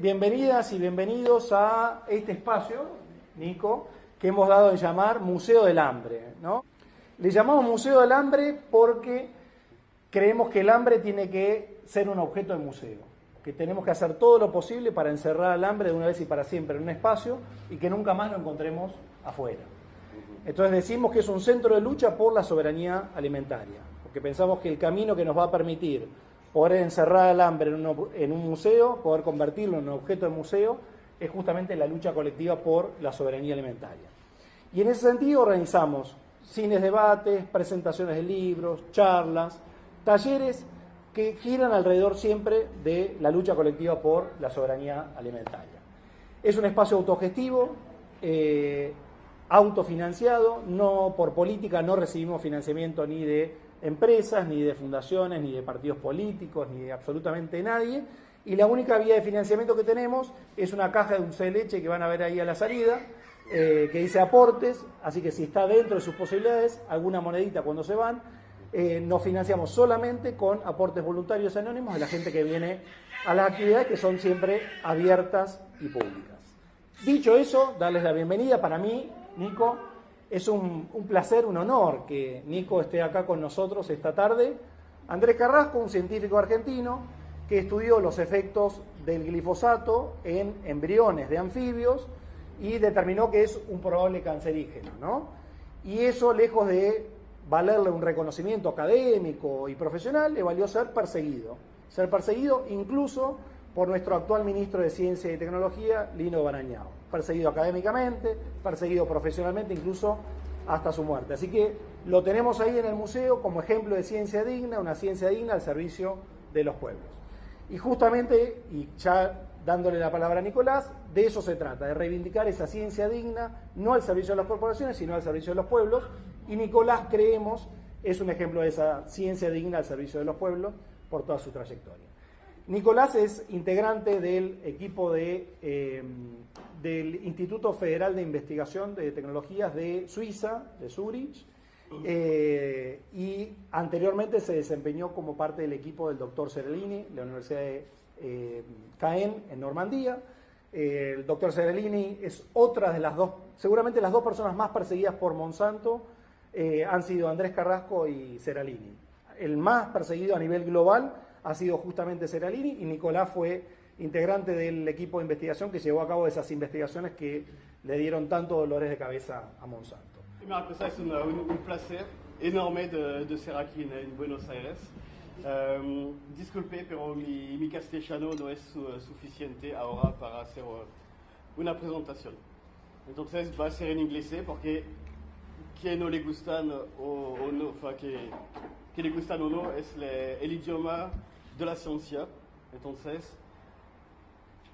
bienvenidas y bienvenidos a este espacio, Nico, que hemos dado en llamar Museo del Hambre, ¿no? Le llamamos Museo del Hambre porque creemos que el hambre tiene que ser un objeto de museo, que tenemos que hacer todo lo posible para encerrar al hambre de una vez y para siempre en un espacio y que nunca más lo encontremos afuera. Entonces decimos que es un centro de lucha por la soberanía alimentaria, porque pensamos que el camino que nos va a permitir poder encerrar al hambre en un museo, poder convertirlo en un objeto de museo, es justamente la lucha colectiva por la soberanía alimentaria. Y en ese sentido organizamos cines, debates, presentaciones de libros, charlas, talleres que giran alrededor siempre de la lucha colectiva por la soberanía alimentaria. Es un espacio autogestivo, autofinanciado, no por política, no recibimos financiamiento ni de empresas, ni de fundaciones, ni de partidos políticos, ni de absolutamente nadie, y la única vía de financiamiento que tenemos es una caja de dulce de leche que van a ver ahí a la salida, que dice aportes, así que si está dentro de sus posibilidades, alguna monedita cuando se van, nos financiamos solamente con aportes voluntarios anónimos de la gente que viene a las actividades, que son siempre abiertas y públicas. Dicho eso, darles la bienvenida. Para mí, Nico, es un placer, un honor que Nico esté acá con nosotros esta tarde. Andrés Carrasco, un científico argentino que estudió los efectos del glifosato en embriones de anfibios y determinó que es un probable cancerígeno, ¿no? Y eso, lejos de valerle un reconocimiento académico y profesional, le valió ser perseguido incluso por nuestro actual ministro de Ciencia y Tecnología, Lino Barañao. Perseguido académicamente, perseguido profesionalmente, incluso hasta su muerte. Así que lo tenemos ahí en el museo como ejemplo de ciencia digna, una ciencia digna al servicio de los pueblos. Y justamente, y ya dándole la palabra a Nicolás, de eso se trata, de reivindicar esa ciencia digna, no al servicio de las corporaciones, sino al servicio de los pueblos. Y Nicolás, creemos, es un ejemplo de esa ciencia digna al servicio de los pueblos por toda su trayectoria. Nicolás es integrante del equipo del Instituto Federal de Investigación de Tecnologías de Suiza, de Zurich, y anteriormente se desempeñó como parte del equipo del doctor Seralini, de la Universidad de Caen, en Normandía. El doctor Seralini es otra de las dos, seguramente las dos personas más perseguidas por Monsanto han sido Andrés Carrasco y Seralini. El más perseguido a nivel global ha sido justamente Seralini, y Nicolás fue integrante del equipo de investigación que llevó a cabo esas investigaciones que le dieron tanto dolores de cabeza a Monsanto. Marco, es un placer enorme de ser aquí en Buenos Aires. Disculpe, pero mi castellano no es suficiente ahora para hacer una presentación. Entonces va a ser en inglés porque que no le gustan o no, que le gustan o no es el idioma de la ciencia. Entonces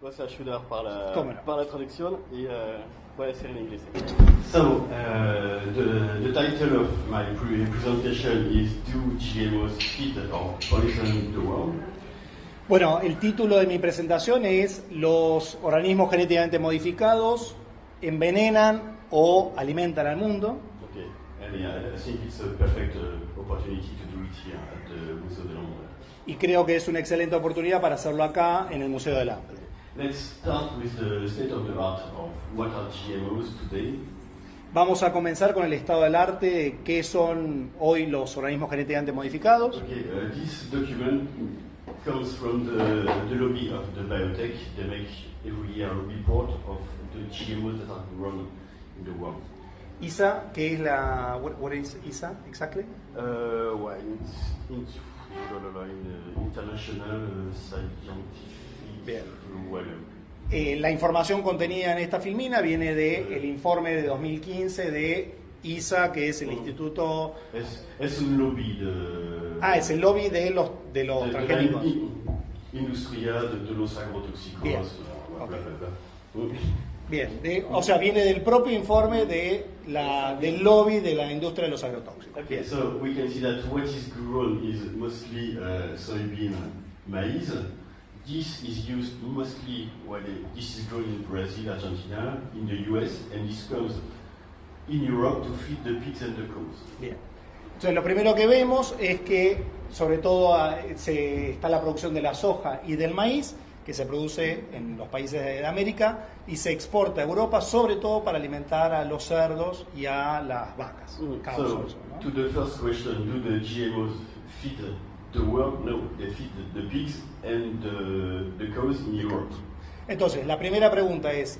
vas a ayudar para la traducción y voy a hacer en inglés. So, the title of my presentation is Do GMOs Feed or Poison the World? Bueno, el título de mi presentación es ¿Los organismos genéticamente modificados envenenan o alimentan al mundo? Okay, and I think it's a perfect opportunity to do it here at the Museo del Hambre. Y creo que es una excelente oportunidad para hacerlo acá en el Museo del Hambre. Let's start with the state of the art of what are GMOs today. Vamos a comenzar con el estado del arte de qué son hoy los organismos genéticamente modificados. Okay, this document comes from the lobby of the biotech. They make every year a report of the GMOs that are grown in the world. ISA, ¿qué es la... What is ISA exactly? Well, in International Scientific. Bien. Well, la información contenida en esta filmina viene del informe de 2015 de ISA, que es el instituto... Es un lobby de... es el lobby de los transgénicos. De la industria de los agrotóxicos. Bien. Bla, bla, bla. Bien, o sea, viene del propio informe del lobby de la industria de los agrotóxicos. Okay, so we can see that what is grown is mostly soybean, maize. This is used mostly, this is grown in Brazil, Argentina, in the US, and this comes in Europe to feed the pigs and the cows. Bien. Entonces, lo primero que vemos es que, sobre todo, está la producción de la soja y del maíz, que se produce en los países de América y se exporta a Europa, sobre todo para alimentar a los cerdos y a las vacas. Cows So, also, ¿no? to the first question, do the GMOs feed the world? No, they feed the pigs and the cows in Europe. Entonces, la primera pregunta es,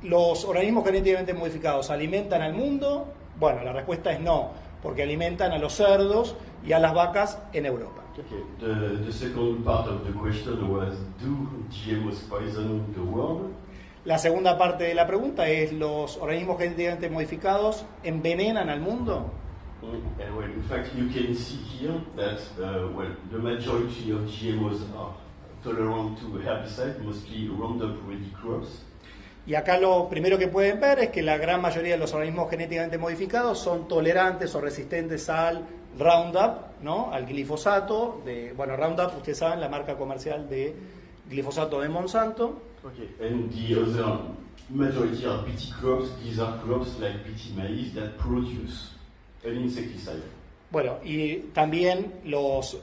¿los organismos genéticamente modificados alimentan al mundo? Bueno, la respuesta es no, porque alimentan a los cerdos y a las vacas en Europa. Okay. The second part of the question was, do GMOs poison the world? La segunda parte de la pregunta es, ¿los organismos genéticamente modificados envenenan al mundo? And well, in fact, you can see here that the majority of GMOs are tolerant to herbicides, mostly Roundup-ready crops. Y acá lo primero que pueden ver es que la gran mayoría de los organismos genéticamente modificados son tolerantes o resistentes al Roundup, ¿no? Al glifosato. Roundup, ustedes saben, la marca comercial de glifosato de Monsanto. Okay. And the other majority are Bt crops. These are crops like Bt maize that produce an insecticide. Bueno, y también los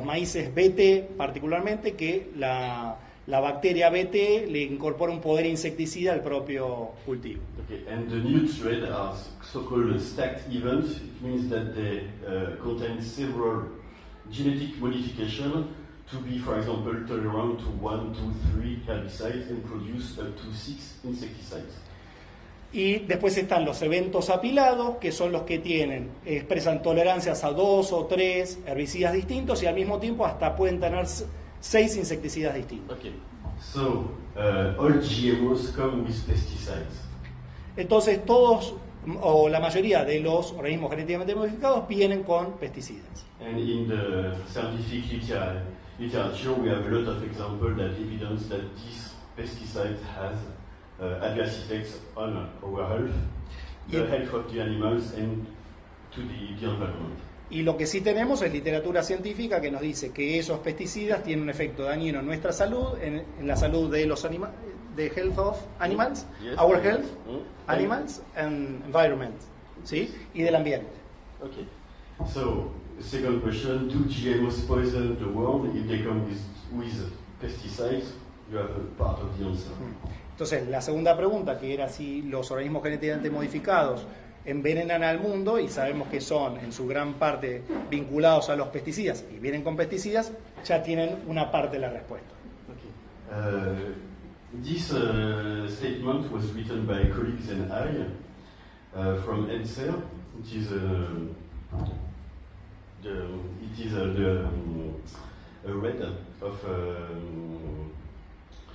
maíces BT particularmente, que la bacteria BT le incorpora un poder insecticida al propio cultivo. Okay. And the new trade are so-called stacked events. It means that they contain several genetic modifications to be, for example, tolerant to 1, 2, 3 herbicides and produce up to 6 insecticides. Y después están los eventos apilados, que son los que expresan tolerancias a 2 o 3 herbicidas distintos y al mismo tiempo hasta pueden tener 6 insecticidas distintos. Okay. So, all GMOs come with pesticides. Entonces todos, o la mayoría de los organismos genéticamente modificados vienen con pesticidas. And in the scientific literature, we have a lot of examples that evidence that this pesticide has adverse effects on our health, the health of the animals, and to the environment. Y lo que sí tenemos es literatura científica que nos dice que esos pesticidas tienen un efecto dañino en nuestra salud, en la salud de los animales, the health of animals, Yes. our health, animals and environment, ¿sí? Y del ambiente. Okay. So, second question, do GMOs poison the world? If they come with pesticides, you have a part of the answer. Entonces, la segunda pregunta, que era si los organismos genéticamente modificados envenenan al mundo, y sabemos que son en su gran parte vinculados a los pesticidas y vienen con pesticidas, ya tienen una parte de la respuesta. Okay. This statement was written by colleagues and I from ENSER. It is a red of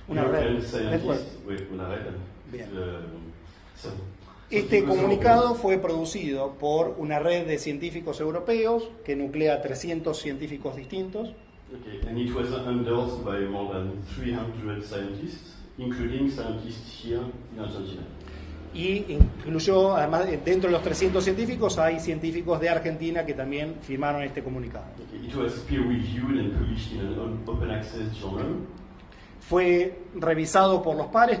Una European red. scientists. Wait, una red. Bien. So Este comunicado fue producido por una red de científicos europeos que nuclea 300 científicos distintos. Okay, and it was endorsed by more than 300 scientists, including scientists here in Argentina. Y incluyó, además, dentro de los 300 científicos hay científicos de Argentina que también firmaron este comunicado. Okay, it was peer-reviewed and published in an open access journal. Fue revisado por los pares,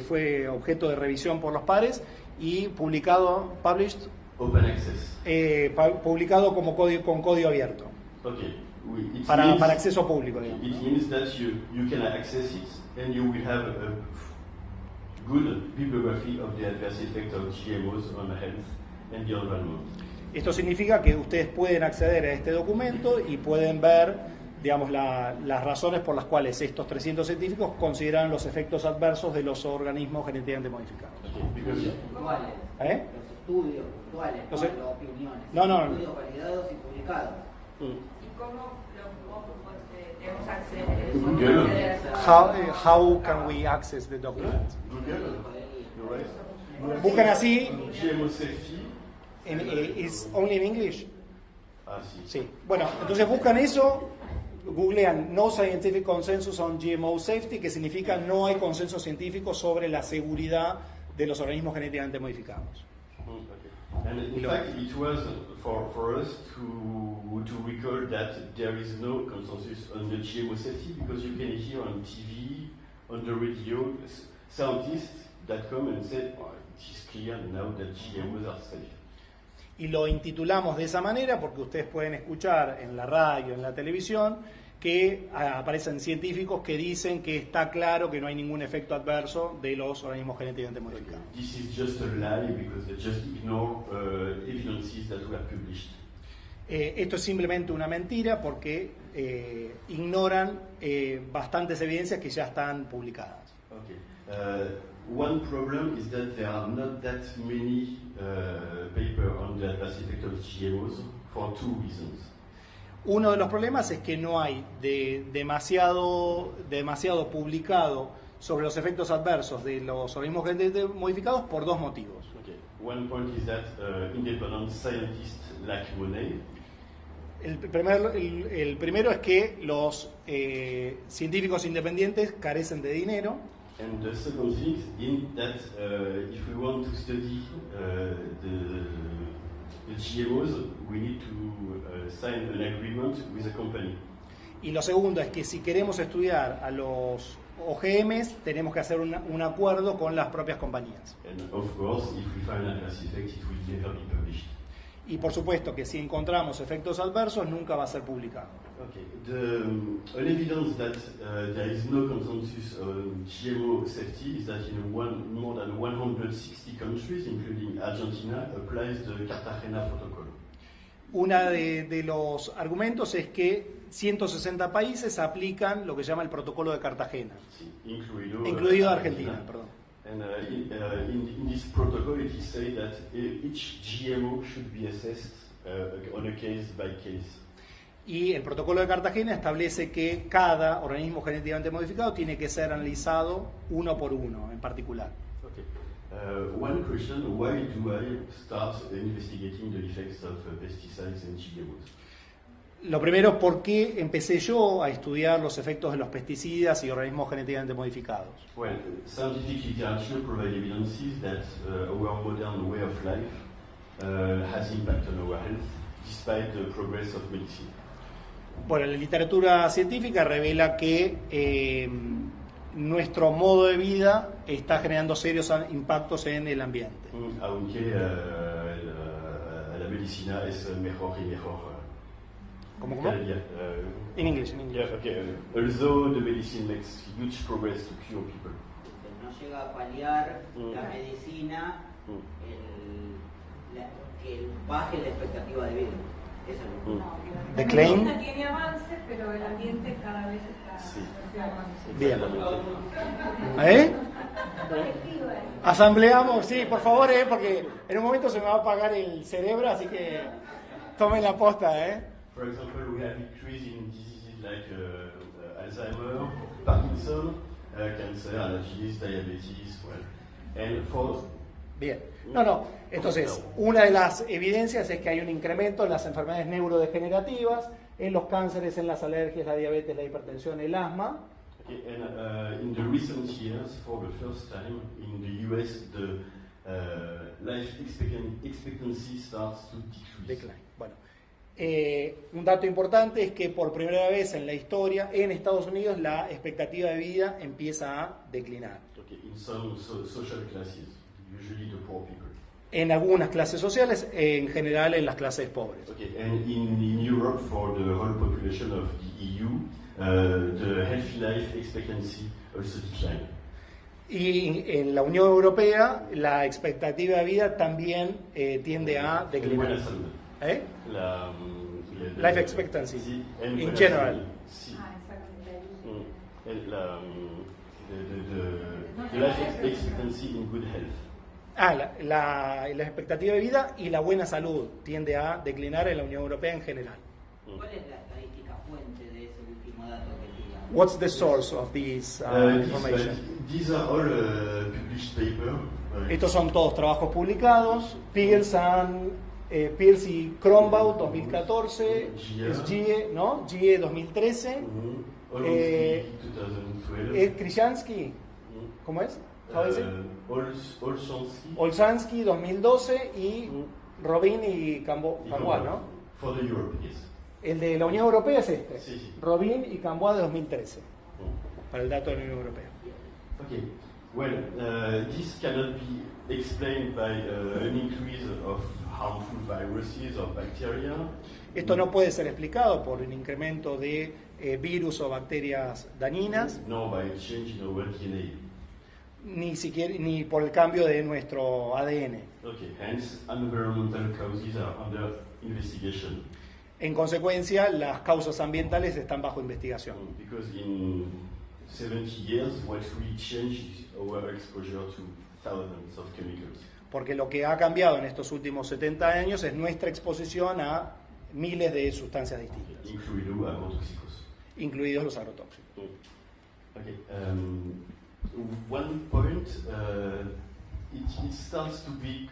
fue objeto de revisión por los pares y publicado, published, Open access. publicado como con código abierto, Okay. It para means, acceso público, digamos. It means that you can access it and you will have a good bibliography of the adverse effect of GMOs on health and the environment. Esto significa que ustedes pueden acceder a este documento y pueden ver, digamos, las razones por las cuales estos 300 científicos consideran los efectos adversos de los organismos genéticamente modificados. Okay, because Puntuales. ¿Eh? Los estudios puntuales, No no sé. las opiniones. No. Estudios validados y publicados. ¿Y cómo debemos acceder? Google. How can we access the document? Google, you're right. Buscan así, GMO safety. is only in English. Ah, sí. Sí. Bueno, entonces buscan eso, googlean No Scientific Consensus on GMO Safety, que significa no hay consenso científico sobre la seguridad de los organismos genéticamente modificados. Okay. And in fact, it was for us to recall that there is no consensus on the GMO safety because you can hear on TV, on the radio, scientists that come and say, oh, it is clear now that GMOs are safe. Y lo intitulamos de esa manera porque ustedes pueden escuchar en la radio, en la televisión, que aparecen científicos que dicen que está claro que no hay ningún efecto adverso de los organismos genéticamente modificados. This is just a lie because they just ignore evidences that were published. Esto es simplemente una mentira porque ignoran bastantes evidencias que ya están publicadas. Okay. One problem is that there are not that many papers on the adverse effect of GMOs for two reasons. Uno de los problemas es que no hay demasiado publicado sobre los efectos adversos de los organismos genéticamente modificados por dos motivos. Okay. One point is that independent scientists lack money. El primero es que los científicos independientes carecen de dinero. And the second thing is that if we want to study the GMOs, we need to sign an agreement with a company. Y lo segundo es que si queremos estudiar a los OGMs, tenemos que hacer un acuerdo con las propias compañías. And of course, if we find an adverse effect, it will never be published. Y por supuesto que si encontramos efectos adversos, nunca va a ser publicado. Okay. An evidence that there is no consensus on GMO safety is that in more than 160 countries, including Argentina, applies the Cartagena Protocol. Uno de los argumentos es que 160 países aplican lo que se llama el Protocolo de Cartagena, Sí, incluido Argentina, perdón. And in this protocol, it is said that each GMO should be assessed on a case by case. Y el Protocolo de Cartagena establece que cada organismo genéticamente modificado tiene que ser analizado uno por uno en particular. Okay. One question: why do I start investigating the effects of pesticides and GMOs? Lo primero, ¿por qué empecé yo a estudiar los efectos de los pesticidas y organismos genéticamente modificados? Well, scientific literature provides evidences that our modern way of life has impact on our health, despite the progress of medicine. Bueno, la literatura científica revela que nuestro modo de vida está generando serios impactos en el ambiente. Aunque la medicina es mejor y mejor. ¿Cómo? In English. Yeah, okay. Although the medicine makes huge progress to cure people. No llega a paliar la medicina que baje la expectativa de vida. Eso es lo que The claim. La medicina tiene avances, pero el ambiente cada vez está Bien. Asambleamos, sí, por favor, porque en un momento se me va a apagar el cerebro, así que tomen la posta, For example, we have increase in diseases like Alzheimer, Parkinson, cancer, allergies, diabetes, and for... Bien. Entonces, una de las evidencias es que hay un incremento en las enfermedades neurodegenerativas, en los cánceres, en las alergias, la diabetes, la hipertensión, el asma. Okay, and in the recent years, for the first time in the US, the life expectancy starts to decrease. Decline. Bueno. Un dato importante es que por primera vez en la historia en Estados Unidos la expectativa de vida empieza a declinar. Okay, in some social classes, usually the poor people. En algunas clases sociales, en general en las clases pobres. Okay, and in Europe, for the whole population of the EU, the healthy life expectancy also declined. Y en la Unión Europea la expectativa de vida también tiende a declinar. Life expectancy, sí, in general. Sí. exactamente. The life expectancy in good health. La expectativa de vida y la buena salud tiende a declinar en la Unión Europea en general. ¿Cuál es la estadística fuente de ese último dato que tira? What's the source of this information? These are all published papers. Estos son todos trabajos publicados. Pierce y Kronbaum 2014, es GIE, ¿no? GIE 2013. Es Kryshansky, ¿cómo es? Olshansky 2012 y Robin y Cambois, ¿no? For the Europe, yes. El de la Unión Europea es este. Sí. Robin y Cambois de 2013. Para el dato de la Unión Europea. Okay. Well, this cannot be explained by an increase of harmful viruses or bacteria. Esto no puede ser explicado por un incremento de virus o bacterias dañinas, nor by a change in our DNA. ni por el cambio de nuestro ADN. Okay, hence environmental causes are under investigation. En consecuencia, las causas ambientales están bajo investigación. Because in 70 years, what really changed is our exposure to thousands of chemicals. Porque lo que ha cambiado en estos últimos 70 años es nuestra exposición a miles de sustancias distintas, Incluidos agrotóxicos. incluidos los agrotóxicos. Okay. One point, it starts to be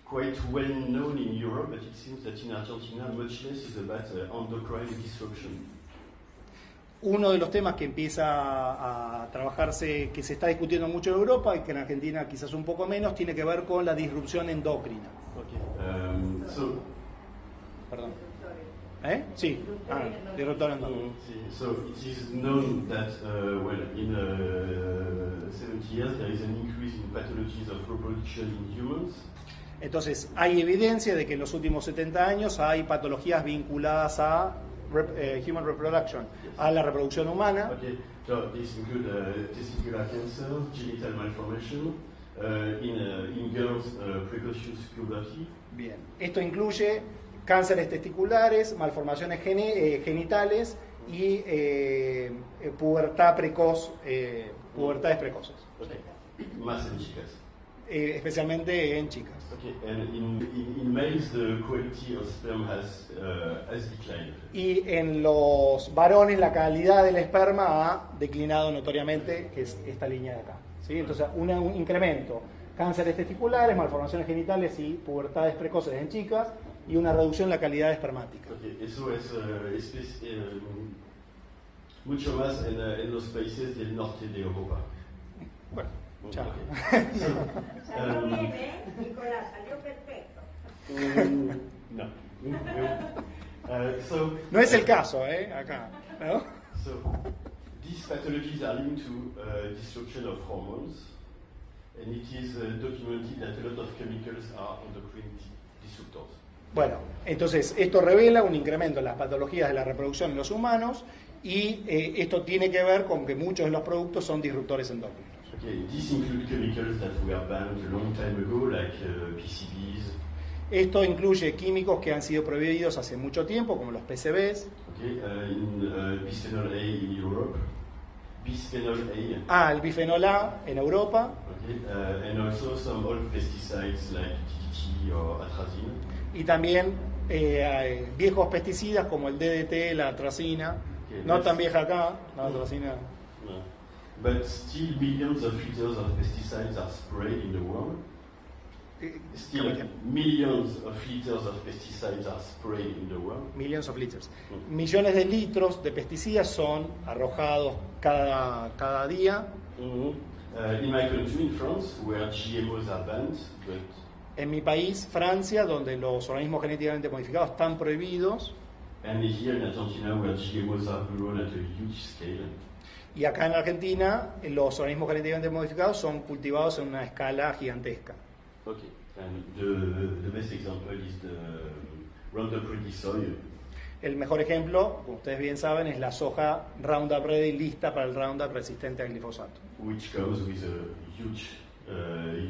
quite well known in Europe, but it seems that in Argentina much less is about endocrine disruption. Uno de los temas que empieza a trabajarse, que se está discutiendo mucho en Europa y que en Argentina quizás un poco menos, tiene que ver con la disrupción endocrina. Okay. Perdón. Sí. Disruptor endocrino. So it is known that, in 70 years there is an increase in pathologies of reproduction in humans. Entonces, hay evidencia de que en los últimos 70 años hay patologías vinculadas a human reproduction, a la reproducción humana. Okay, so this include testicular cancer, genital malformation, in girls precocious puberty. Bien. Esto incluye cánceres testiculares, malformaciones genitales y pubertad precoz, pubertades precoces. Okay, más en chicas. Especialmente en chicas. Okay, and in males the quality of sperm has declined. Y en los varones la calidad del esperma ha declinado notoriamente, que es esta línea de acá. ¿Sí? Entonces, un incremento, cánceres testiculares, malformaciones genitales y pubertades precoces en chicas, y una reducción en la calidad espermática. Okay, eso es mucho más en los países del norte de Europa. Bueno, chao. Okay. Salió bien, Nicolás, salió perfecto. No. No es el caso, acá, ¿no? So, these pathologies are linked to destruction of hormones, and it is documented that a lot of chemicals are endocrine disruptors. Bueno, entonces esto revela un incremento en las patologías de la reproducción en los humanos y esto tiene que ver con que muchos de los productos son disruptores endócrinos. Okay, these include chemicals that were banned a long time ago, like PCBs. Esto incluye químicos que han sido prohibidos hace mucho tiempo, como los PCBs. Okay, bisphenol A in Europe. Bisphenol A. El bifenol A en Europa. Okay, and also some old pesticides like DDT or atrazine. Y también hay viejos pesticidas como el DDT, la atracina. Okay, No tan vieja acá, la atracina. No. But still millions of liters of pesticides are sprayed in the world. Still millions of liters of pesticides are sprayed in the world. Millions of liters. Millones de litros de pesticidas son arrojados cada día. Mm-hmm. In my country, in France, where GMOs are banned, but En mi país, Francia, donde los organismos genéticamente modificados están prohibidos, and here in Argentina, where GMOs are grown at a huge scale. y acá en Argentina los organismos genéticamente modificados son cultivados en una escala gigantesca. Okay, and the best example is the Roundup Ready soy. El mejor ejemplo, como ustedes bien saben, es la soja Roundup Ready lista para el Roundup resistente al glifosato, Which comes with a huge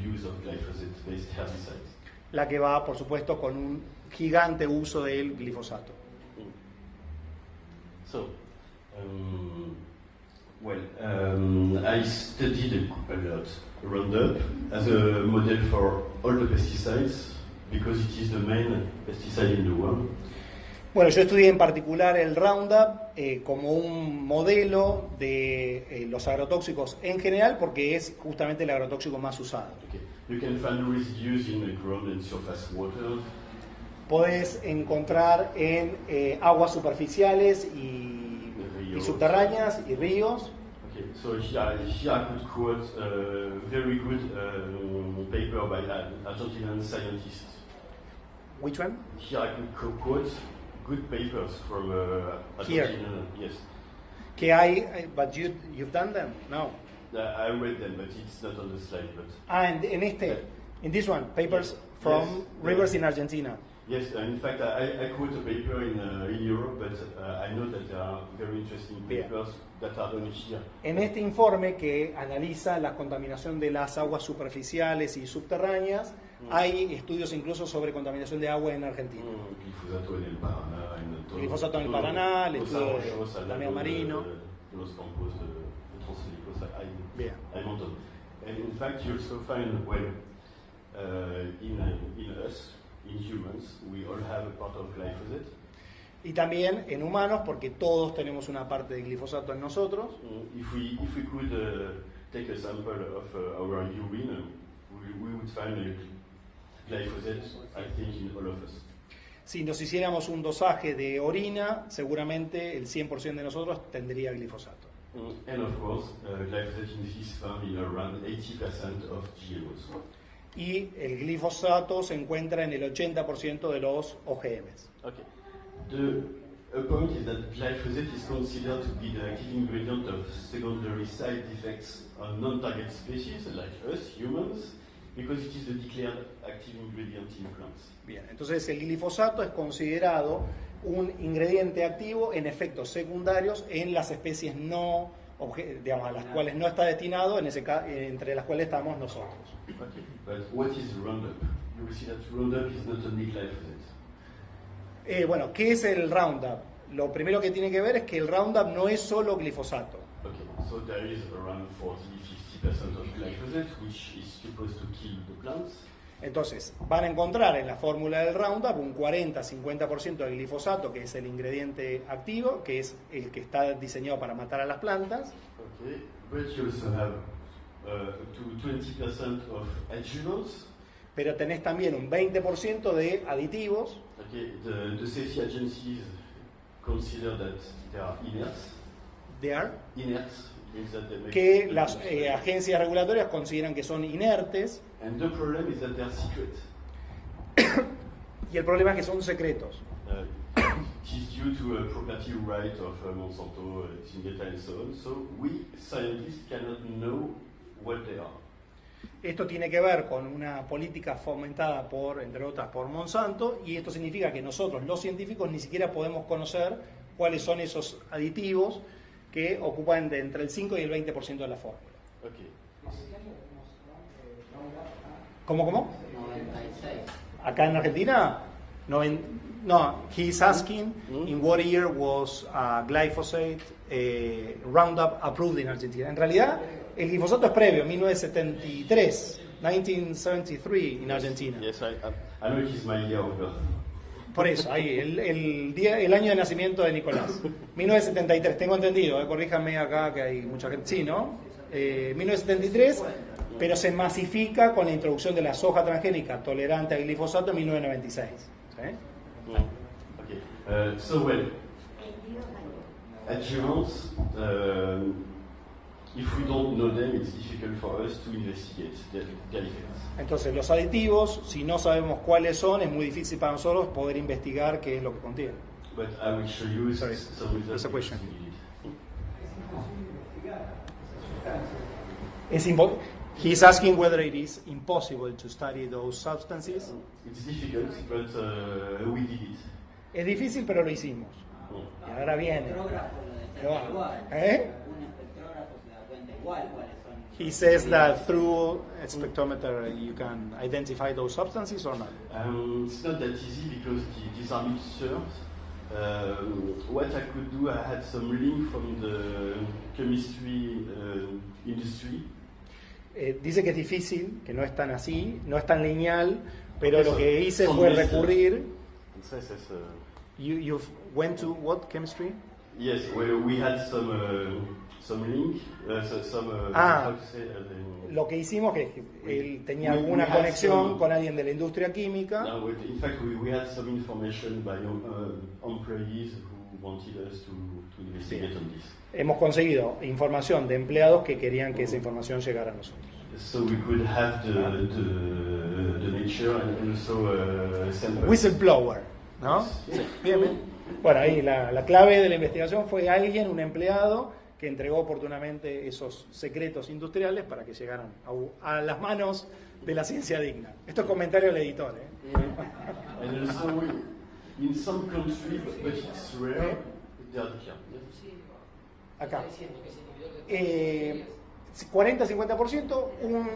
use of glyphosate-based herbicides. la que va, por supuesto, con un gigante uso del glifosato. So, I studied a lot Roundup as a model for all the pesticides because it is the main pesticide in the world. Bueno, yo estudié en particular el Roundup como un modelo de los agrotóxicos en general porque es justamente el agrotóxico más usado. Okay. You can find residues in the ground and surface water. Podés encontrar en aguas superficiales y subterráneas y ríos. Okay, so here I could quote a very good paper by an Argentinian scientist. Which one? Here I could quote good papers from Here. Argentina. Yes. Que hay, but you've done them? No. I read them, but it's not on the slide. But In this one, papers Yes. from Yes. rivers in Argentina. Yes, in fact, I quote a paper in Europe, but I know that there are very interesting papers that are done here. En este informe que analiza la contaminación de las aguas superficiales y subterráneas, hay estudios incluso sobre contaminación de agua en Argentina. Glifosato en el Paraná, Glifosato en el Paraná, el estudio de Lameo Marino. Los campos de Transílicos, hay un montón. And in fact, you also find, well, in us, in humans, we all have a part of glyphosate. Y también en humanos, porque todos tenemos una parte de glifosato en nosotros. If we could take a sample of our urine, we would find glyphosate, I think, in all of us. Si nos hiciéramos un dosaje de orina, seguramente el 100% de nosotros tendría glifosato. And of course, glyphosate is found in around 80% of GMOs. Y el glifosato se encuentra en el 80% de los OGMs. Okay. The point is that glyphosate is considered to be the active ingredient of secondary side effects on non-target species like us, humans, because it is the declared active ingredient in plants. Bien, entonces el glifosato es considerado un ingrediente activo en efectos secundarios en las especies no, digamos, a las cuales no está destinado, entre las cuales estamos nosotros. Okay, but what is Roundup? You will see that Roundup is not only glyphosate. Bueno, ¿qué es el Roundup? Lo primero que tiene que ver es que el Roundup no es solo glifosato. Okay, so there is around 40-50% of glyphosate, which is supposed to kill the plants. Entonces, van a encontrar en la fórmula del Roundup un 40-50% de glifosato, que es el ingrediente activo, que es el que está diseñado para matar a las plantas. Okay, but you also have 20% of adjuvants. Pero tenés también un 20% de aditivos. Okay, the safety agencies consider that they are inert. Inert means that they make que las agencias regulatorias consideran que son inertes. And the problem is that they are secret. Y el problema es que son secretos. It is due to a property right of Monsanto, Syngenta and so on. So we scientists cannot know what they are. Esto tiene que ver con una política fomentada entre otras, por Monsanto, y esto significa que nosotros, los científicos, ni siquiera podemos conocer cuáles son esos aditivos que ocupan de entre el 5 y el 20% de la fórmula. Okay. ¿Cómo? 96. Acá en Argentina, no, he's asking in what year was glyphosate Roundup approved in Argentina. En realidad, el glifosato es previo, 1973, 1973 en Argentina. Yes, I know it is my year of birth. Por eso, ahí, el año de nacimiento de Nicolás. 1973, tengo entendido, corríjanme acá que hay mucha gente. Sí, ¿no? 1973, pero se masifica con la introducción de la soja transgénica tolerante al glifosato en 1996. ¿Sí? Okay. So well, adjuvants, if we don't know them, it's difficult for us to investigate their effects. Entonces, los aditivos, si no sabemos cuáles son, es muy difícil para nosotros poder investigar qué es lo que contienen. But I will show you some There's a question. He's asking whether it is impossible to study those substances. It's difficult, but we did it. Es difícil, pero lo hicimos. Y ahora viene. ¿Eh? He says that through a spectrometer you can identify those substances or not? It's not that easy because these are mixtures. What I could do, I had some link from the chemistry industry. Dice que es difícil, que no es tan así, no es tan lineal, pero lo que hice fue recurrir. You went to what chemistry? Yes, well, we had some link, how to say, lo que hicimos es que él tenía alguna conexión con alguien de la industria química. No, in fact, we had some information by employees who wanted us to investigate on this. Hemos conseguido información de empleados que querían que esa información llegara a nosotros. So we could have the nature and also sample. Whistleblower, ¿no? Sí. Bien, bien. Bueno, ahí la clave de la investigación fue alguien, un empleado, que entregó oportunamente esos secretos industriales para que llegaran a las manos de la ciencia digna. Esto es comentario del editor. And also, in some countries, but it's rare, they are here. Acá. 40-50%, un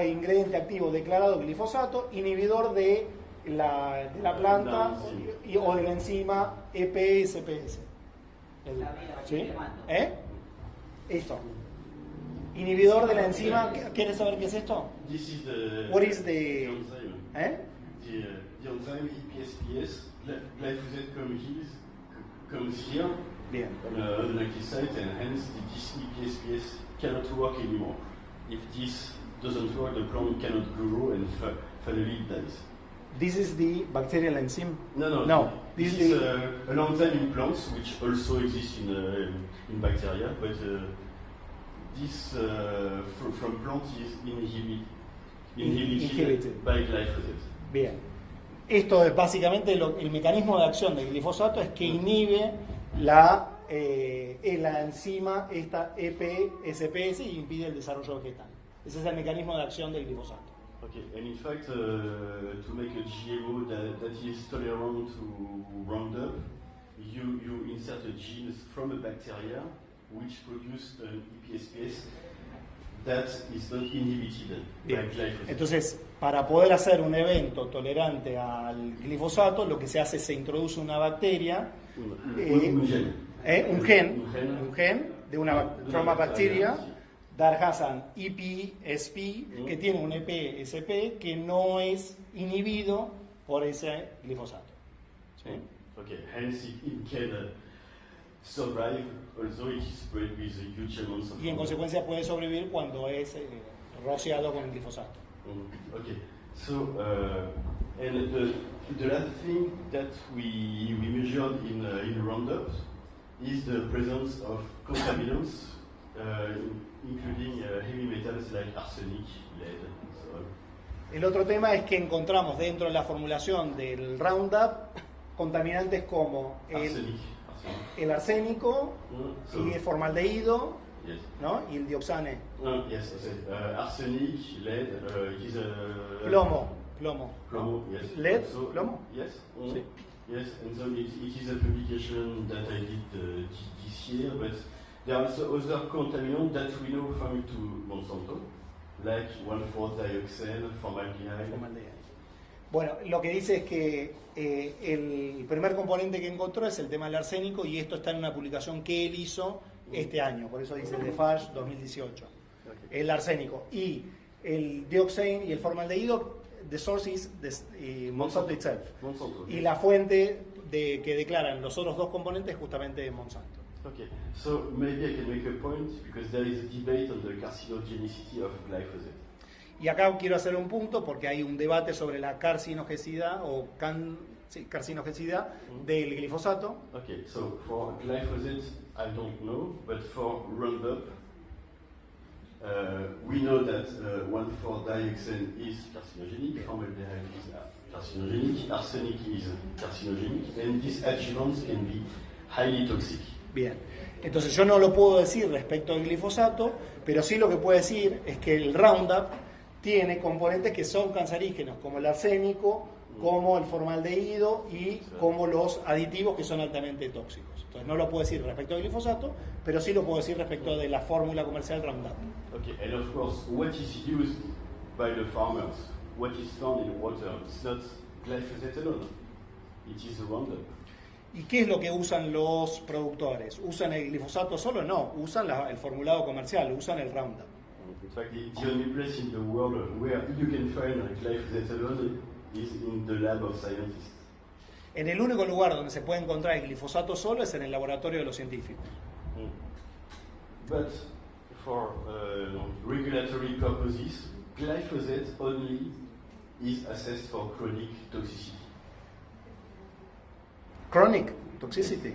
ingrediente activo declarado glifosato, inhibidor de la planta o de la enzima EPS-SPS. ¿Sí? Esto. Inhibidor de la enzima. ¿Quieres saber qué es esto? This is the What is the enzyme. The enzyme EPS-PS, glyphosate comes here Bien. on the glyphosate, and hence this EPS-PS cannot work anymore. If this doesn't work, the plant cannot grow and finally it dies. This is the bacterial enzyme? No. This This is is an enzyme in plants which also exists in bacteria, but this from plants is inhibited by glyphosate. Bien. Esto es básicamente el mecanismo de acción del glifosato, es que inhibe la enzima esta EPS-SPS y impide el desarrollo vegetal. Ese es el mecanismo de acción del glifosato. Okay, and in fact, to make a GMO that is tolerant to Roundup, you insert a gene from a bacteria which produce an EPS-PS that is not inhibited by glyphosate. Entonces, para poder hacer un evento tolerante al glifosato, lo que se hace es se introduce una bacteria, Un gen de from a bacteria that has an EPSP que tiene un EPSP que no es inhibido por ese glifosato. ¿Sí? Okay, hence it can survive, although it is spread with a huge amounts of Y en consecuencia puede sobrevivir cuando es rociado con el glifosato. Okay, so and the last thing that we measured in Roundup is the presence of contaminants, including heavy metals like arsenic, lead, and so on. El otro tema es que encontramos dentro de la formulación del Roundup contaminantes como el arsénico y el formaldehído, Yes. ¿no? Y el dioxane. Yes, arsenic, lead, is Plomo. Plomo, yes. Lead, So, plomo? Yes. Sí. Yes, and so it is a publication that I did this year, but there are also other contaminants that we know from to Monsanto, like 1,4-dioxane, formaldehyde. Bueno, lo que dice es que el primer componente que encontró es el tema del arsénico y esto está en una publicación que él hizo este año, por eso dice de FASH 2018. Okay. El arsénico y el dioxane y el formaldehído, the source is Monsanto itself. Monsanto. Y la fuente que declaran los otros dos componentes es justamente Monsanto. Okay, so maybe I can make a point because there is a debate on the carcinogenicity of glyphosate. Y acá quiero hacer un punto porque hay un debate sobre la carcinogenicidad del glifosato. Okay, so for glyphosate, I don't know, but for Roundup, we know that 1,4-dioxane is carcinogenic, formaldehyde is carcinogenic, arsenic is carcinogenic, and these adjuvants can be highly toxic. Bien, entonces yo no lo puedo decir respecto al glifosato, pero sí lo que puedo decir es que el Roundup tiene componentes que son cancerígenos, como el arsénico, como el formaldehído y como los aditivos que son altamente tóxicos. Entonces no lo puedo decir respecto al glifosato, pero sí lo puedo decir respecto de la fórmula comercial Roundup. Okay, and of course, what is used by the farmers, what is found in water, it's not glyphosate alone, it is the Roundup. ¿Y qué es lo que usan los productores? ¿Usan el glifosato solo? No, usan el formulado comercial, usan el Roundup. In fact, the only place in the world where you can find glyphosate alone is in the lab of scientists. En el único lugar donde se puede encontrar el glifosato solo es en el laboratorio de los científicos. But for regulatory purposes, glyphosate only is assessed for chronic toxicity. Chronic toxicity.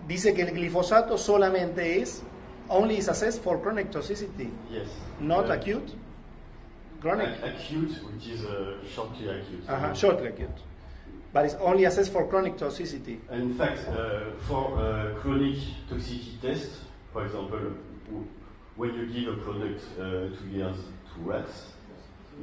Dice que el glifosato solamente es only is assessed for chronic toxicity, Yes. not acute. Chronic. Acute, which is shortly acute. Shortly acute. But it's only assessed for chronic toxicity. And in fact, for chronic toxicity test, for example, when you give a product 2 years to rats,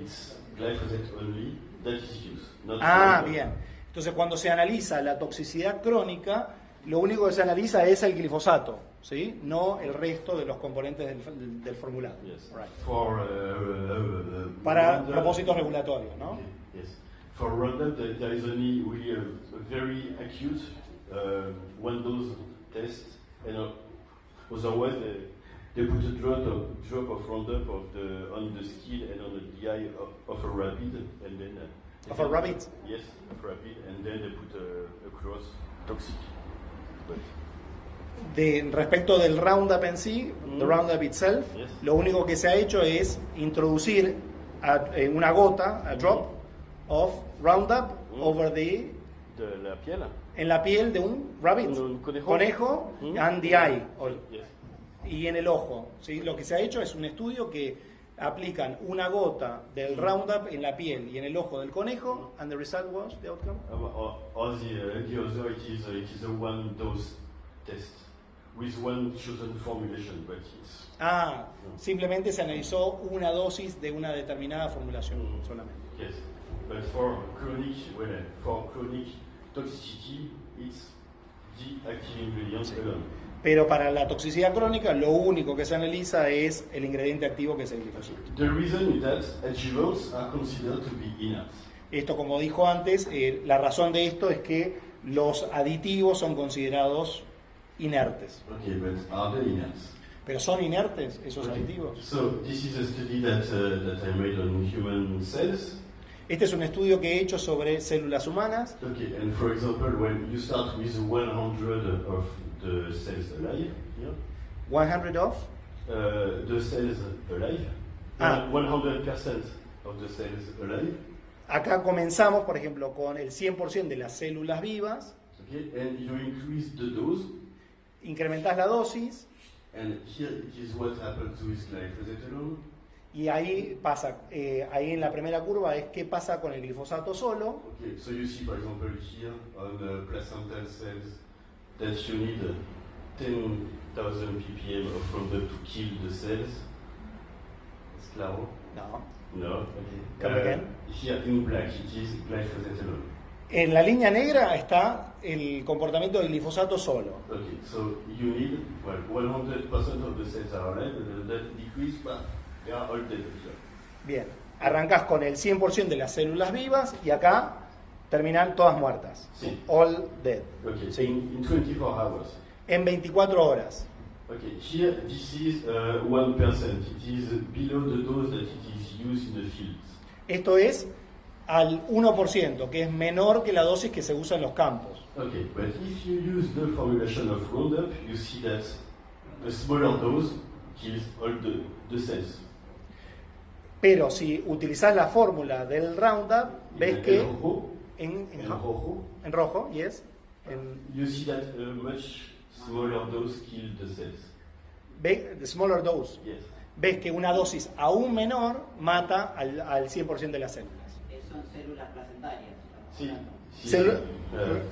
it's glyphosate only that is used. Not Bien. Entonces, cuando se analiza la toxicidad crónica, lo único que se analiza es el glifosato, ¿sí? No el resto de los componentes del formulado. Yes. Right. For, Para Roundup, propósitos regulatorios, ¿no? Okay. Yes. For Roundup, there is only really a very acute one dose test, and otherwise they put a drop of Roundup on the skin and on the eye of a rabbit, and then Of a rabbit? Yes, of a rabbit, and then they put a cross toxic. Respecto del Roundup en sí, the Roundup itself, Yes. lo único que se ha hecho es introducir una gota, a drop of Roundup over De la piel. en la piel de un rabbit, Un conejo. conejo, and the eye, Yes. y en el ojo, ¿sí? Lo que se ha hecho es un estudio que aplican una gota del Roundup en la piel y en el ojo del conejo, and the result was the outcome. Or the other, it is a one dose test with one chosen formulation, but it's Simplemente se analizó una dosis de una determinada formulación solamente. yes. But for chronic toxicity, it's the active ingredient alone. Pero para la toxicidad crónica, lo único que se analiza es el ingrediente activo, que es el glifosato. The reason is that adjuvants are considered to be inert. Esto, como dijo antes, la razón de esto es que los aditivos son considerados inertes. Okay, but are they inert? ¿Pero son inertes esos Okay. aditivos? So this is a study that I made on human cells. Este es un estudio que he hecho sobre células humanas. Okay, and for example, when you start with 100 of the cells alive, here, 100 of the cells alive, 100% of the cells alive, Acá comenzamos, por ejemplo, con el 100% de las células vivas, okay, and you increase the dose, incrementás la dosis and here it is what happens with glyphosate alone. y ahí pasa, ahí en la primera curva es qué pasa con el glifosato solo. Okay, so you see, for example, here on the placental cells that you need 10,000 ppm of Roundup to kill the cells. It's claro? No. No. Okay. Come again? Here in black, it is glyphosate alone. En la línea negra está el comportamiento del glifosato solo. Okay, so you need, well, 100% of the cells are alive, and that decrease, but they are all dead here. Bien, arrancás con el 100% de las células vivas y acá terminan todas muertas. Sí. All dead. Okay, Sí. in 24 hours. En 24 horas. Okay, here this is 1%. It is below the dose that it is used in the fields. Esto es al 1%, que es menor que la dosis que se usa en los campos. Okay, but if you use the formulation of Roundup, you see that a smaller dose kills all the cells. Pero si utilizás la fórmula del Roundup, ves que rojo, en rojo, rojo, yes, you see that a much smaller dose kills the cells. the smaller dose, Yes. ves que una dosis aún menor mata al 100% de las células. Son células placentarias. Sí.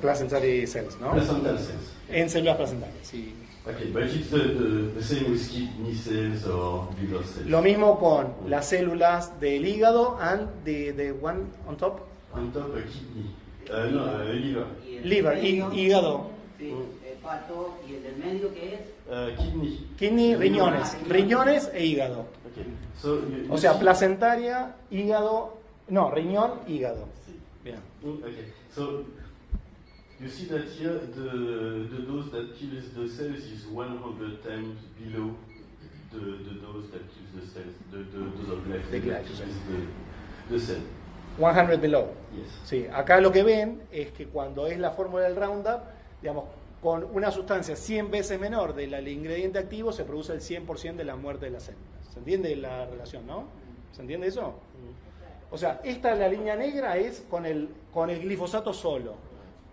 Placentary cells, ¿no? Placental cells. En células placentarias, sí. Okay, but it's the same with kidney cells or liver cells. Lo mismo con las células del hígado and the one on top, On top, kidney. No, liver. Y el liver, medio, hígado, sí, hepato, y el del medio que es Kidney. kidney, riñones e hígado. Okay. So O sea, placentaria, hígado, no, riñón, hígado. Bien. Okay. So you see that here the dose that kills the cells is 100 times below the dose that kills the cells. The dose of glyphosate. The glyphosate. Is the cell. 100 below. Yes. Sí, acá lo que ven es que cuando es la fórmula del Roundup, digamos, con una sustancia 100 veces menor del ingrediente activo, se produce el 100% de la muerte de las células. ¿Se entiende la relación, no? ¿Se entiende eso? O sea, esta la línea negra es con el glifosato solo.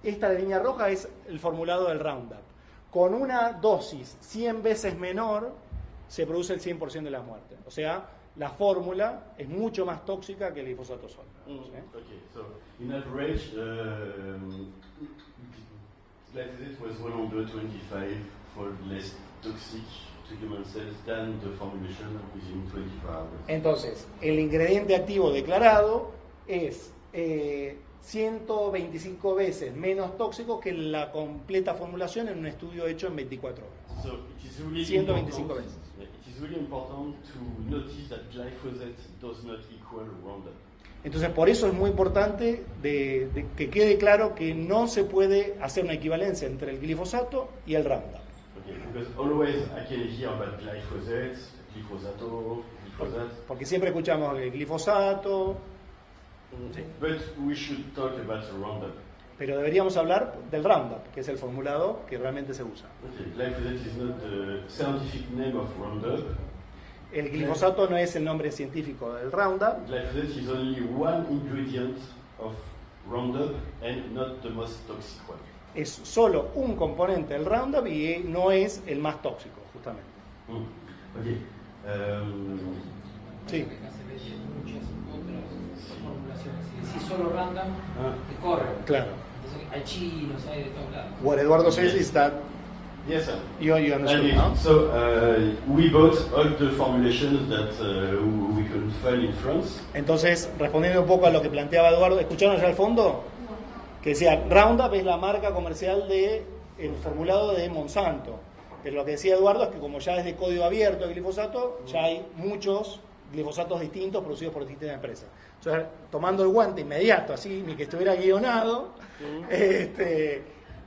Esta la línea roja es el formulado del Roundup. Con una dosis 100 veces menor, se produce el 100% de la muerte. O sea, la fórmula es mucho más tóxica que el glifosato solo. ¿Sí? Okay, so in average, glyphosate was 125-fold less toxic to human cells than the formulation within 24 hours. Entonces, el ingrediente activo declarado es 125 veces menos tóxico que la completa formulación en un estudio hecho en 24 horas. So it is really 125 veces. It is really important to notice that glyphosate does not equal Roundup. Entonces, por eso es muy importante de que quede claro que no se puede hacer una equivalencia entre el glifosato y el Roundup. Okay, because always I can hear about glyphosate, glyphosate. Porque siempre escuchamos el glifosato, sí. But we should talk about Roundup. Pero deberíamos hablar del Roundup, que es el formulado que realmente se usa. Okay, glyphosate is not the scientific name of Roundup. El glifosato no es el nombre científico del Roundup. Glyphosate is only one ingredient of Roundup and not the most toxic one. Es solo un componente del Roundup y no es el más tóxico, justamente. Okay. Sí. Acá se ve muchas otras formulaciones. Si decís solo Roundup, te corre. Claro. Entonces hay chinos, hay de todos lados. What Eduardo says is that Yes, sir. you understood, no? So we bought all the formulations that we couldn't find in France. Entonces, respondiendo un poco a lo que planteaba Eduardo, ¿escucharon allá al fondo? Que decía, Roundup es la marca comercial del formulado de Monsanto. Pero lo que decía Eduardo es que como ya es de código abierto el glifosato, ya hay muchos glifosatos distintos producidos por distintas empresas. Entonces, tomando el guante inmediato, así, ni que estuviera guionado,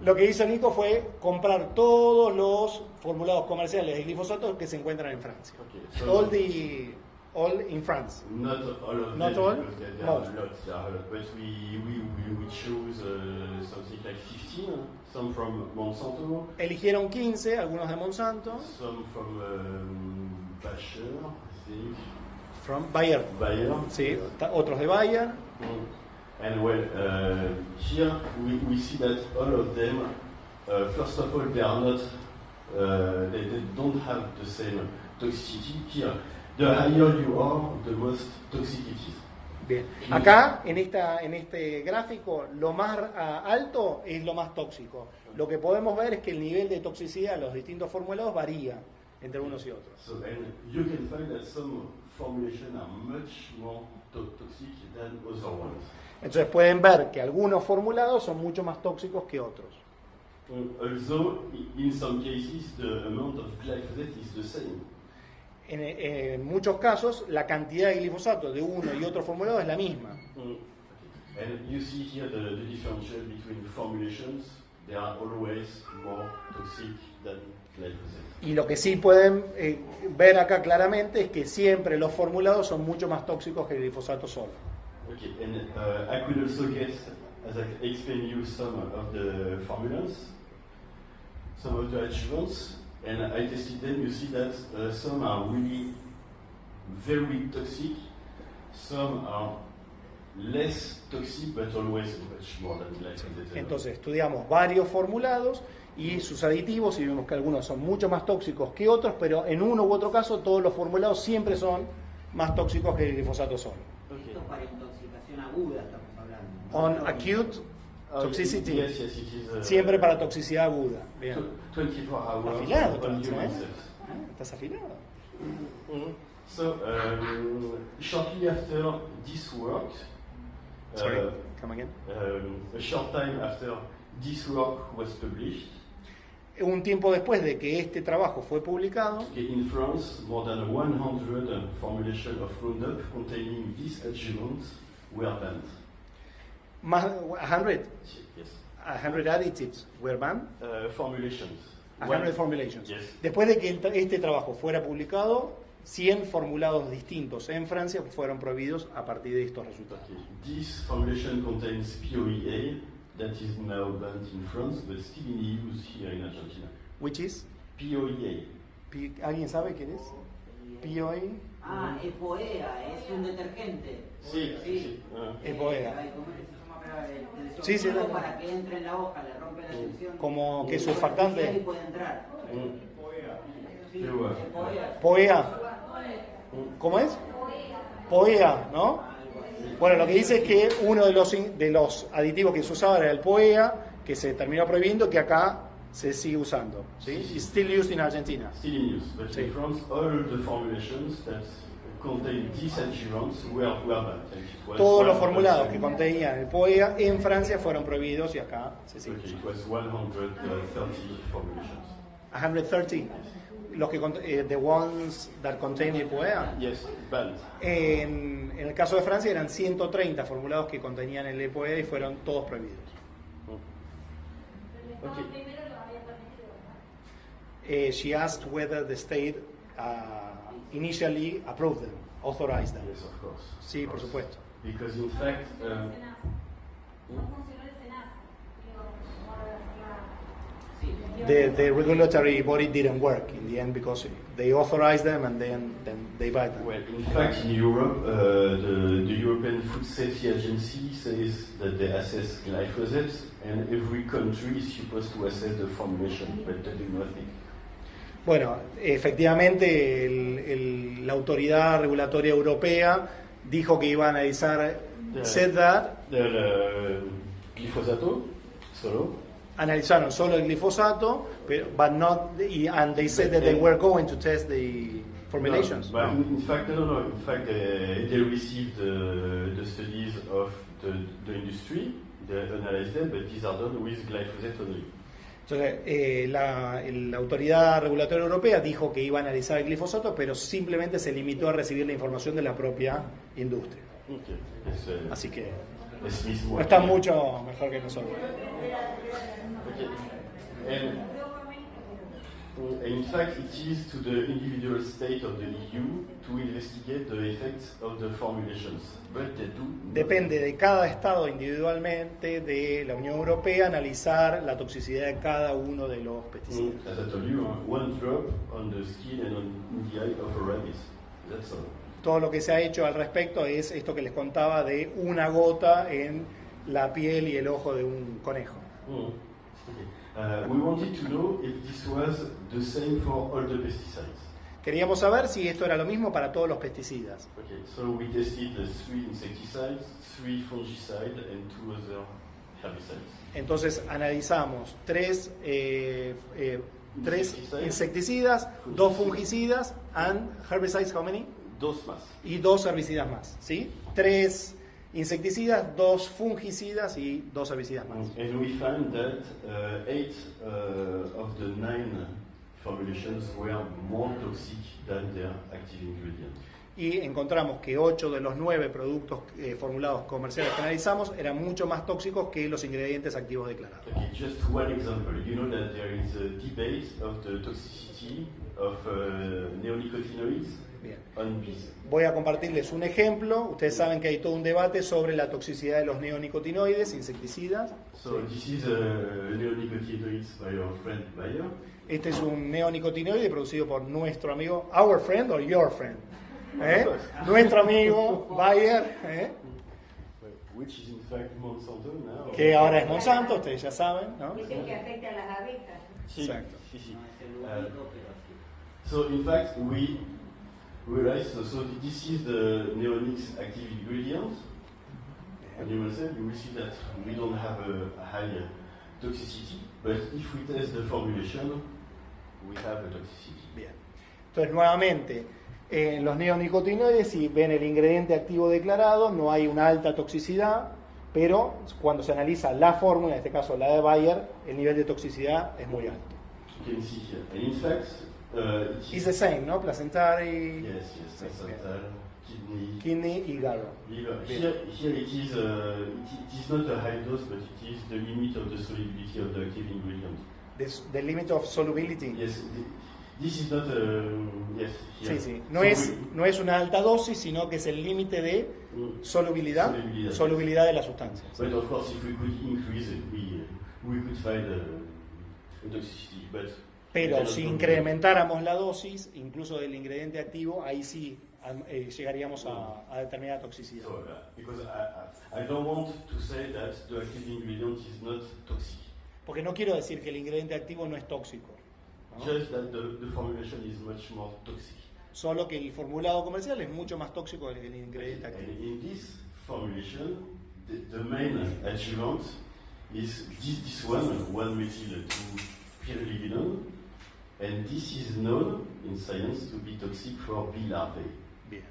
lo que hizo Nico fue comprar todos los formulados comerciales de glifosato que se encuentran en Francia. Okay, so All in France. not all of Not them, all? because there Most. are lots. There are a lot. But we chose something like 15. Some from Monsanto, Eligieron 15, algunos de Monsanto, some from Bayer, I think. from Bayer, Bayer. sí, otros de Bayer. And well, here we see that all of them, first of all, they are not, they don't have the same toxicity. Here, the higher you are, the most toxic it is. Bien. Acá, en este gráfico, lo más alto es lo más tóxico. Lo que podemos ver es que el nivel de toxicidad de los distintos formulados varía entre unos y otros. So, and you can find that some formulations are much more toxic than other ones. Entonces pueden ver que algunos formulados son mucho más tóxicos que otros. Also, in some cases, the amount of glyphosate is the same. En muchos casos, la cantidad de glifosato de uno y otro formulado es la misma. And you see here the differential between formulations. They are always more toxic than glyphosate. Y lo que sí pueden ver acá claramente es que siempre los formulados son mucho más tóxicos que el glifosato solo. Okay, and I could also get, as I explained you, some of the formulas, some of the adjuvants, and I tested them. You see that some are really very toxic, some are less toxic, but always much more than glyphosate. Entonces estudiamos varios formulados y sus aditivos y vemos que algunos son mucho más tóxicos que otros, pero en uno u otro caso todos los formulados siempre son más tóxicos que el glifosato solo. Esto para intoxicación aguda estamos hablando, ¿no? On acute toxicity, Yes, it is. siempre para toxicidad aguda. Bien. 24 hours Afilado, on entonces, human ¿eh? cells. ¿Estás afilado? So, shortly after this work, Sorry, come again. a short time after this work was published, Un tiempo después de que este trabajo fue publicado, in France, more than 100 formulations of Roundup containing this adjuvant were banned. más 100, Yes. 100 additives were banned, Formulations. 100 formulations. Yes. Después de que este trabajo fuera publicado, 100 formulados distintos en Francia fueron prohibidos a partir de estos resultados. Okay. This formulation contains POEA that is now banned in France, but still in use here in Argentina. Which is? POEA. ¿Alguien sabe qué es? POA. Ah, Epoea, es un detergente. Sí, sí. Epoea. Ay, ¿cómo se llama? El Sí, sí, sulfuro no. para que entre en la hoja, le rompe la sección. Como que Y surfactante. y puede entrar. Sí, Epoea. Epoea. POEA. ¿Cómo es? POEA, ¿no? Bueno, lo que dice es que uno de los aditivos que se usaba era el POEA, que se terminó prohibiendo, que acá se sigue usando. ¿Sí? It's still used in Argentina. Still in use, but in France, all the formulations that contain these antivirons were banned. Todos los formulados que contenían el POEA en Francia fueron prohibidos y acá se sigue Okay, it usando. was 130 formulations. 130. Los que the ones that contain the POEA. Yes, banned. En el caso de Francia eran 130 formulados que contenían el EPOEA y fueron todos prohibidos. She asked whether the state initially approved them, authorized them. Yes, of course. Sí, Of por course. supuesto. Because in fact, The regulatory body didn't work in the end because they authorized them and then they buy them. well, in fact, in Europe, the European Food Safety Agency says that they assess glyphosate, and every country is supposed to assess the formulation, but they do nothing. Bueno, efectivamente la autoridad regulatoria europea dijo que iba a analizar, said that, Glyphosato, solo. analizaron solo el glifosato, but not, and they said that they were going to test the formulations. No, but No. in fact, no. In fact, they received the studies of the industry, they analyzed them, but these are done with glyphosate only. Entonces, la autoridad regulatoria europea dijo que iba a analizar el glifosato, pero simplemente se limitó a recibir la información de la propia industria. Okay. Así que Smith no está mucho mejor que nosotros. Okay. And in fact, it is to the individual state of the EU to investigate the effects of the formulations, but they do. Depende de cada estado individualmente de la Unión Europea analizar la toxicidad de cada uno de los pesticidas. As I told you, one drop on the skin and on the eye of a rabbit. That's all. Todo lo que se ha hecho al respecto es esto que les contaba de una gota en la piel y el ojo de un conejo. Okay. We wanted to know if this was the same for all the pesticides. Queríamos saber si esto era lo mismo para todos los pesticidas. Okay, so we tested the 3 insecticides, 3 fungicides, and 2 other herbicides. Entonces analizamos tres insecticidas, 2 fungicidas, and herbicides, how many? 2 más. Y 2 herbicidas más, ¿sí? 3 insecticidas, 2 fungicidas y 2 herbicidas más. And we found that 8 of the 9 formulations were more toxic than their active ingredient. Y encontramos que 8 de los 9 productos formulados comerciales que analizamos eran mucho más tóxicos que los ingredientes activos declarados. Okay, just one example. You know that there is a debate of the toxicity of neonicotinoids Bien. on bees. Voy a compartirles un ejemplo. Ustedes saben que hay todo un debate sobre la toxicidad de los neonicotinoides, insecticidas. So this is neonicotinoids by our friend Bayer. Este es un neonicotinoide producido por nuestro amigo, our friend or your friend. Nuestro amigo Bayer, Which is in fact Monsanto now. que ahora es Monsanto, ustedes ya saben, ¿no? Dicen que afecta a las abejas. Sí, Exacto. sí, sí. No es el único, pero sí. So in fact, we realized, so this is the neonics active ingredient. And you will see that we don't have a high toxicity, but if we test the formulation, we have a toxicity. Bien. Entonces, nuevamente, en los neonicotinoides, si ven el ingrediente activo declarado, no hay una alta toxicidad, pero cuando se analiza la fórmula, en este caso la de Bayer, el nivel de toxicidad es muy alto. You can see here. And in fact, It's the same, ¿no? Placentary, yes, placental, kidney, kidney, hígado. liver. Bien. Here it is not a high dose, but it is the limit of the solubility of the active ingredient. The limit of solubility. Yes, this is not yes. Here. Sí, sí. No, So no es una alta dosis, sino que es el límite de solubilidad, Solubilidad. de la sustancia. But of course, if we could increase it, we could find a toxicity. But Pero si incrementáramos la dosis, incluso del ingrediente activo, ahí sí llegaríamos a determinada toxicidad. So, because I don't want to say that the active ingredient is not toxic. Porque no quiero decir que el ingrediente activo no es tóxico, ¿no? Just that the formulation is much more toxic. solo que el formulado comercial es mucho más tóxico que el ingrediente activo. And in this formulation, the main adjuvant is this one, 1-methyl-2-pyrilinol, and this is known in science to be toxic for bee larvae. Bien.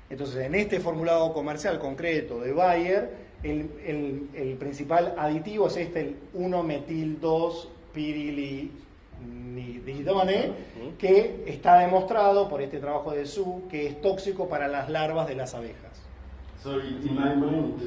Entonces, en este formulado comercial concreto de Bayer, el principal aditivo es el 1-metil-2-pirilidone, que está demostrado por este trabajo de Su que es tóxico para las larvas de las abejas. So in my mind,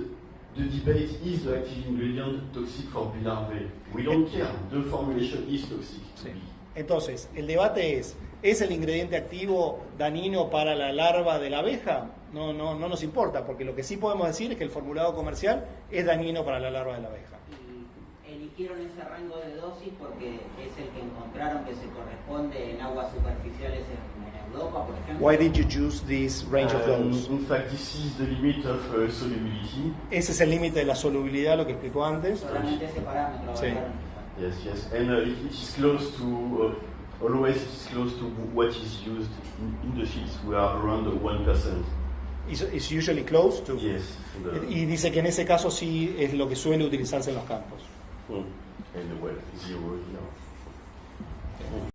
the debate is the active ingredient toxic for bee larvae. We don't care. The formulation is toxic to bee. Entonces, el debate es el ingrediente activo dañino para la larva de la abeja? No nos importa, porque lo que sí podemos decir es que el formulado comercial es dañino para la larva de la abeja. Y eligieron ese rango de dosis porque es el que encontraron que se corresponde en aguas superficiales en Europa, por ejemplo. Why did you choose this range of dose? In fact, this is the limit of solubility. Ese es el límite de la solubilidad, lo que explicó antes. Solamente ese parámetro. Sí. Yes, and it is close to, always it is close to what is used in the fields. We are around 1%. It's usually close to. Yes. Y dice que en ese caso sí es lo que suele utilizarse en los campos. And well, 0 here.